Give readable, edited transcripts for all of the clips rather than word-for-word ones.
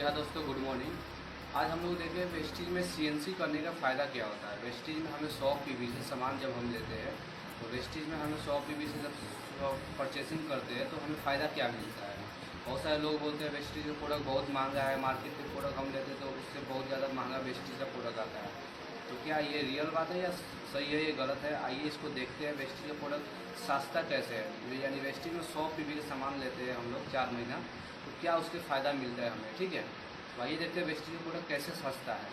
जी हाँ दोस्तों, good morning. आज हम लोग देखें वेस्टेज में सीएनसी करने का फ़ायदा क्या होता है। वेस्टेज में हमें 100 पीवी से सामान जब हम लेते हैं तो वेस्टेज में हमें 100 पीवी से जब परचेसिंग करते हैं तो हमें फ़ायदा क्या मिलता है। बहुत सारे लोग बोलते हैं वेस्टेज का प्रोडक्ट बहुत महंगा है, मार्केट के प्रोडक्ट हम लेते तो उससे बहुत ज़्यादा महंगा वेस्टेज का प्रोडक्ट आता है। तो क्या ये रियल बात है या सही है, ये गलत है? आइए इसको देखते हैं। वेस्टेज का प्रोडक्ट सस्ता कैसे है, यानी वेस्टेज में 100 पीवी का सामान लेते हैं हम लोग 4 महीना, तो क्या उसके फ़ायदा मिलता है हमें। ठीक है, तो आइए देखते हैं वेस्टेज का प्रोडक्ट कैसे सस्ता है।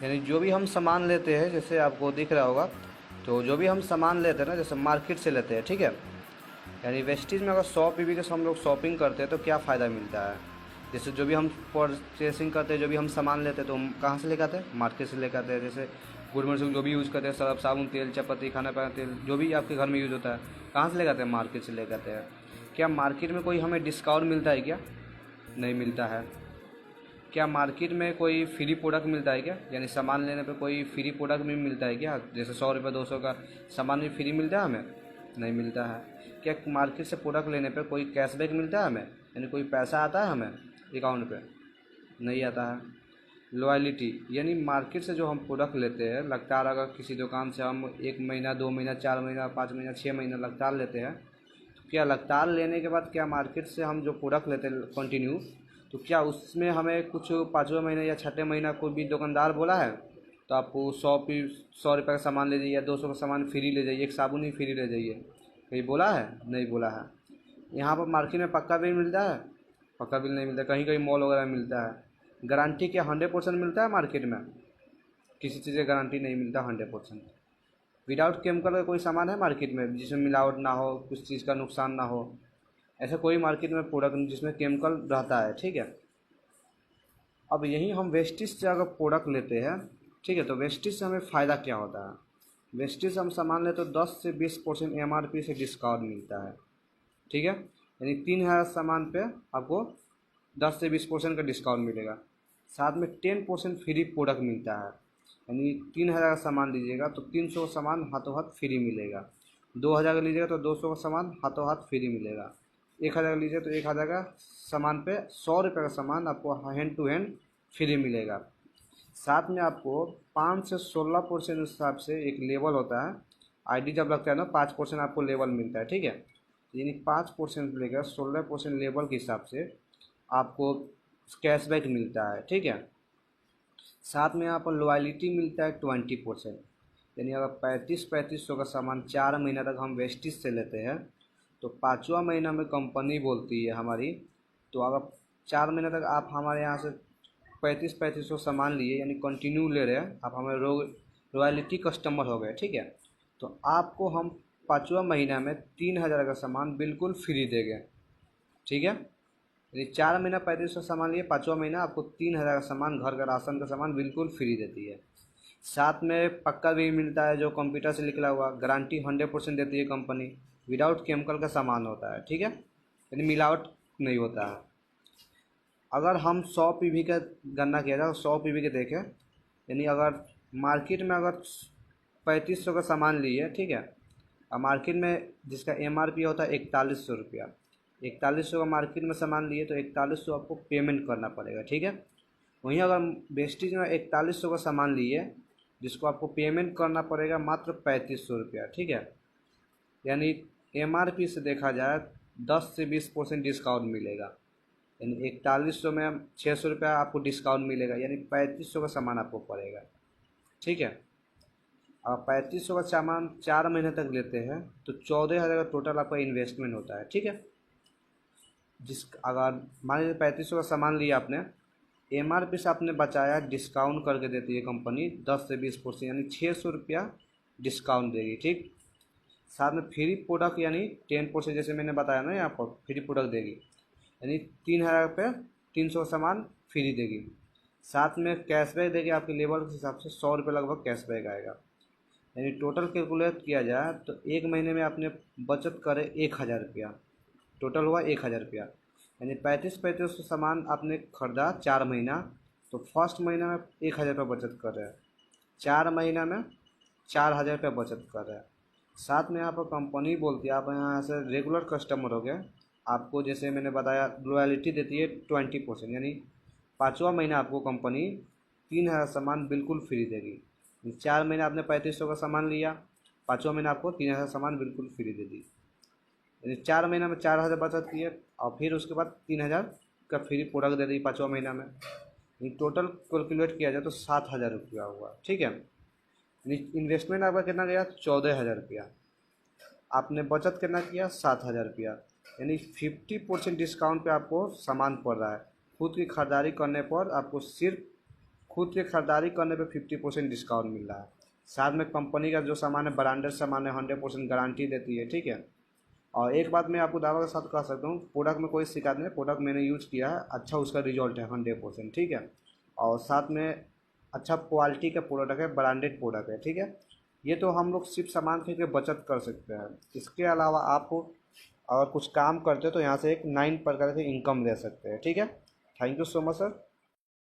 यानी जो भी हम सामान लेते हैं, जैसे आपको दिख रहा होगा, तो जो भी हम सामान लेते हैं ना, जैसे मार्केट से लेते हैं, ठीक है। यानी वेस्टेज में अगर 100 पीवी के हम लोग शॉपिंग करते हैं तो क्या फ़ायदा मिलता है। जैसे जो भी हम परचेसिंग करते हैं, जो भी हम सामान लेते हैं, तो हम कहाँ से लेकर आते हैं? मार्केट से लेकर आते हैं। जैसे गुड़मर से जो भी यूज़ करते हैं, सर्फ साबुन तेल चपाती खाना पाना तेल जो भी आपके घर में यूज़ होता है, कहाँ से लेकर आते हैं? मार्केट से लेकर आते हैं। क्या मार्केट में कोई हमें डिस्काउंट मिलता है क्या? नहीं मिलता है। क्या मार्केट में कोई फ्री प्रोडक्ट मिलता है क्या? यानी सामान लेने पे कोई फ्री प्रोडक्ट भी मिलता है क्या? जैसे 100 रुपये 200 का सामान भी फ्री मिलता है हमें? नहीं मिलता है। क्या मार्केट से प्रोडक्ट लेने पे कोई कैशबैक मिलता है हमें, यानी कोई पैसा आता है हमें अकाउंट पे? नहीं आता है। लॉयल्टी, यानी मार्केट से जो हम प्रोडक्ट लेते हैं लगातार, अगर किसी दुकान से हम 1 महीना 2 महीना 4 महीना 5 महीना 6 महीना लगातार लेते हैं, तो क्या लगातार लेने के बाद क्या मार्केट से हम जो प्रोडक्ट लेते हैं कंटिन्यू, तो क्या उसमें हमें कुछ 5वें महीने या 6ठे महीना कोई भी दुकानदार बोला है तो आपको 100 रुपये का सामान ले जाइए या 200 का सामान फ्री ले जाइए, एक साबुन ही फ्री ले जाइए, कहीं बोला है? नहीं बोला है। यहाँ पर मार्केट में पक्का बिल मिलता है? पक्का बिल नहीं मिलता। कहीं कहीं मॉल वगैरह मिलता है। गारंटी क्या 100% मिलता है मार्केट में? किसी चीज़ का गारंटी नहीं मिलता 100%। विदाउट केमिकल का कोई सामान है मार्केट में जिसमें मिलावट ना हो, कुछ चीज़ का नुकसान ना हो? ऐसा कोई मार्केट में प्रोडक्ट जिसमें केमिकल रहता है, ठीक है। अब यही हम वेस्टेज से अगर प्रोडक्ट लेते हैं, ठीक है, तो वेस्टेज से हमें फ़ायदा क्या होता है। वेस्टेज से हम सामान लेते तो 10 से 20% एमआरपी से डिस्काउंट मिलता है, ठीक है। यानी 3000 सामान पे आपको 10 से 20% का डिस्काउंट मिलेगा। साथ में 10% फ्री प्रोडक्ट मिलता है। यानी 3000 का सामान लीजिएगा तो 300 का सामान हाथों हाथ फ्री मिलेगा। 2000 का लीजिएगा तो 200 का सामान हाथों हाथ फ्री मिलेगा। 1000 का लीजिए तो 1000 का सामान पे 100 रुपये का सामान आपको हैंड टू हैंड फ्री मिलेगा। साथ में आपको 5 से 16% हिसाब से एक लेवल होता है। आईडी जब लगता है ना 5% आपको लेवल मिलता है, ठीक है। यानी 5% लेकर 16% लेवल के हिसाब से आपको कैशबैक मिलता है, ठीक है। साथ में यहाँ पर लॉयल्टी मिलता है 20%। यानी अगर 3500 का सामान 4 महीना तक हम वेस्टेज से लेते हैं तो 5वां महीना में कंपनी बोलती है हमारी, तो अगर 4 महीने तक आप हमारे यहाँ से 3500 सामान लिए, यानी कंटिन्यू ले रहे हैं, आप हमारे रॉयल्टी कस्टमर हो गए, ठीक है। तो आपको हम 5वां महीना में 3000 का सामान बिल्कुल फ्री देंगे, ठीक है। यदि 4 महीना 3500 सामान लिए, 5वां महीना आपको 3000 का सामान, घर का राशन का सामान बिल्कुल फ्री देती है। साथ में पक्का भी मिलता है जो कंप्यूटर से निकला हुआ, गारंटी 100% देती है कंपनी। विदाउट केमिकल का सामान होता है, ठीक है, यानी मिलावट नहीं होता है। अगर हम 100 पीवी का गणना किया जाए, 100 पीवी के देखें, यानी अगर मार्केट में अगर 3500 का सामान लिए, ठीक है, और मार्केट में जिसका एमआरपी होता है 4100 रुपया, 4100 का मार्केट में सामान लिए तो 4100 आपको पेमेंट करना पड़ेगा, ठीक है। वहीं अगर वेस्टेज में 4100 का सामान लिए जिसको आपको पेमेंट करना पड़ेगा मात्र 3500 रुपया, ठीक है। यानी एमआरपी से देखा जाए 10 से 20% डिस्काउंट मिलेगा। यानी 4100 में 600 रुपया आपको डिस्काउंट मिलेगा, यानी 3500 का सामान आपको पड़ेगा, ठीक है। और 3500 का सामान 4 महीने तक लेते हैं तो 14,000 का टोटल आपका इन्वेस्टमेंट होता है, ठीक है। अगर मान लीजिए 3500 का सामान लिया आपने, एमआरपी से आपने बचाया, डिस्काउंट करके देती है कंपनी 10 से 20%, यानी 600 रुपया डिस्काउंट देगी, ठीक। साथ में फ्री प्रोडक्ट यानी 10%, जैसे मैंने बताया ना, यहाँ पर फ्री प्रोडक्ट देगी, यानी 3000 पे 300 सामान फ्री देगी। साथ में कैशबैक देगी, आपके लेवल के हिसाब से 100 रुपये लगभग कैशबैक आएगा। यानी टोटल कैलकुलेट किया जाए तो एक महीने में आपने बचत करे 1000 रुपया, टोटल हुआ 1000 रुपया। यानी 3500 सामान आपने खरीदा 4 महीना, तो फर्स्ट महीना में 1000 रुपये बचत कर रहे हैं, 4 महीना में 4000 रुपये बचत कर रहे हैं। साथ में यहाँ पर कंपनी बोलती है, आप यहाँ से रेगुलर कस्टमर हो गए आपको जैसे मैंने बताया रॉयल्टी देती है 20%, यानी 5वां महीना आपको कंपनी 3,000 सामान बिल्कुल फ्री देगी। 4 महीने आपने 3500 का सामान लिया, 5वां महीना आपको 3,000 सामान बिल्कुल फ्री दे दी, यानी 4 महीना में 4,000 बचत की है, और फिर उसके बाद 3,000 का फ्री प्रोडक्ट दे दी 5वां महीना में। टोटल कैलकुलेट किया जाए तो 7,000 रुपया हुआ, ठीक है। इन्वेस्टमेंट आपका कितना गया, 14,000 रुपया। आपने बचत कितना किया, 7,000 रुपया, यानी 50% डिस्काउंट पे आपको सामान पड़ रहा है। खुद की खरीदारी करने पर आपको सिर्फ खुद की खरीदारी करने पे 50% डिस्काउंट मिल रहा है। साथ में कंपनी का जो सामान है, ब्रांडेड सामान है, 100% गारंटी देती है, ठीक है। और एक बात मैं आपको दावा के साथ कह सकता हूँ, प्रोडक्ट में कोई शिकायत नहीं, प्रोडक्ट मैंने यूज किया है, अच्छा उसका रिजल्ट है 100%, ठीक है। और साथ में अच्छा क्वालिटी का प्रोडक्ट है, ब्रांडेड प्रोडक्ट है, ठीक है। ये तो हम लोग सिर्फ सामान खरीद के बचत कर सकते हैं। इसके अलावा आपको अगर कुछ काम करते हो तो यहाँ से एक 9 प्रकार के इनकम ले सकते हैं, ठीक है। Thank you so much sir.